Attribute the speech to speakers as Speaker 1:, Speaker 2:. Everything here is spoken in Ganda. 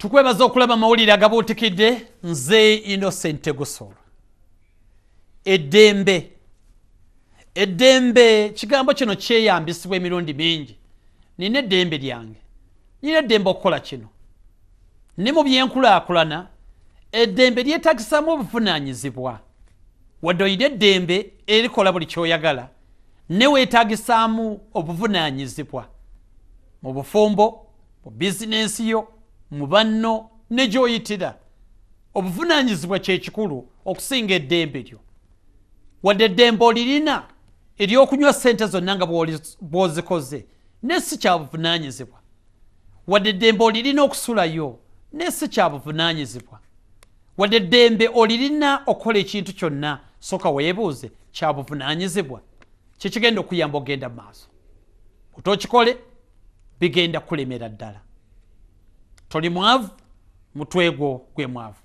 Speaker 1: Tukwebaza okulaba amawulire agabuutikidde. Nze Innocent Gusolo. Eddembe kigambo kino kyeyambisibwa emirundi mingi. Nina eddembe lyange. Nina eddembe okukola kino. Ne mu byenkulaakulana eddembe lyetagisamu obuvunaanyizibwa. Wadde oyina eddembe erikola buli kyoyagala ne weetagisaamu obuvunaanyizibwa. Mu bufumbo, mu bizinensi yo, mu banno ne gy'oyitira. Obuvunaanyizibwa kye kikulu okusinga eddembe lyo. Wadde eddembe olirina ery'okunywa ssente zonna nga bw'ozikoze ne si kya buvunaanyizibwa. Wadde eddembe olirina okusulayo ne si kya buvunaanyizibwa. Wadde eddembe olirina okukola ekintu kyonna soka weebuuze kya buvunaanyizibwa. Kikigenda okuyamba ogenda mu maaso. Otokikole bigenda kulemera ddala. Toli mwavu, mutwe gwo gwe mwavu.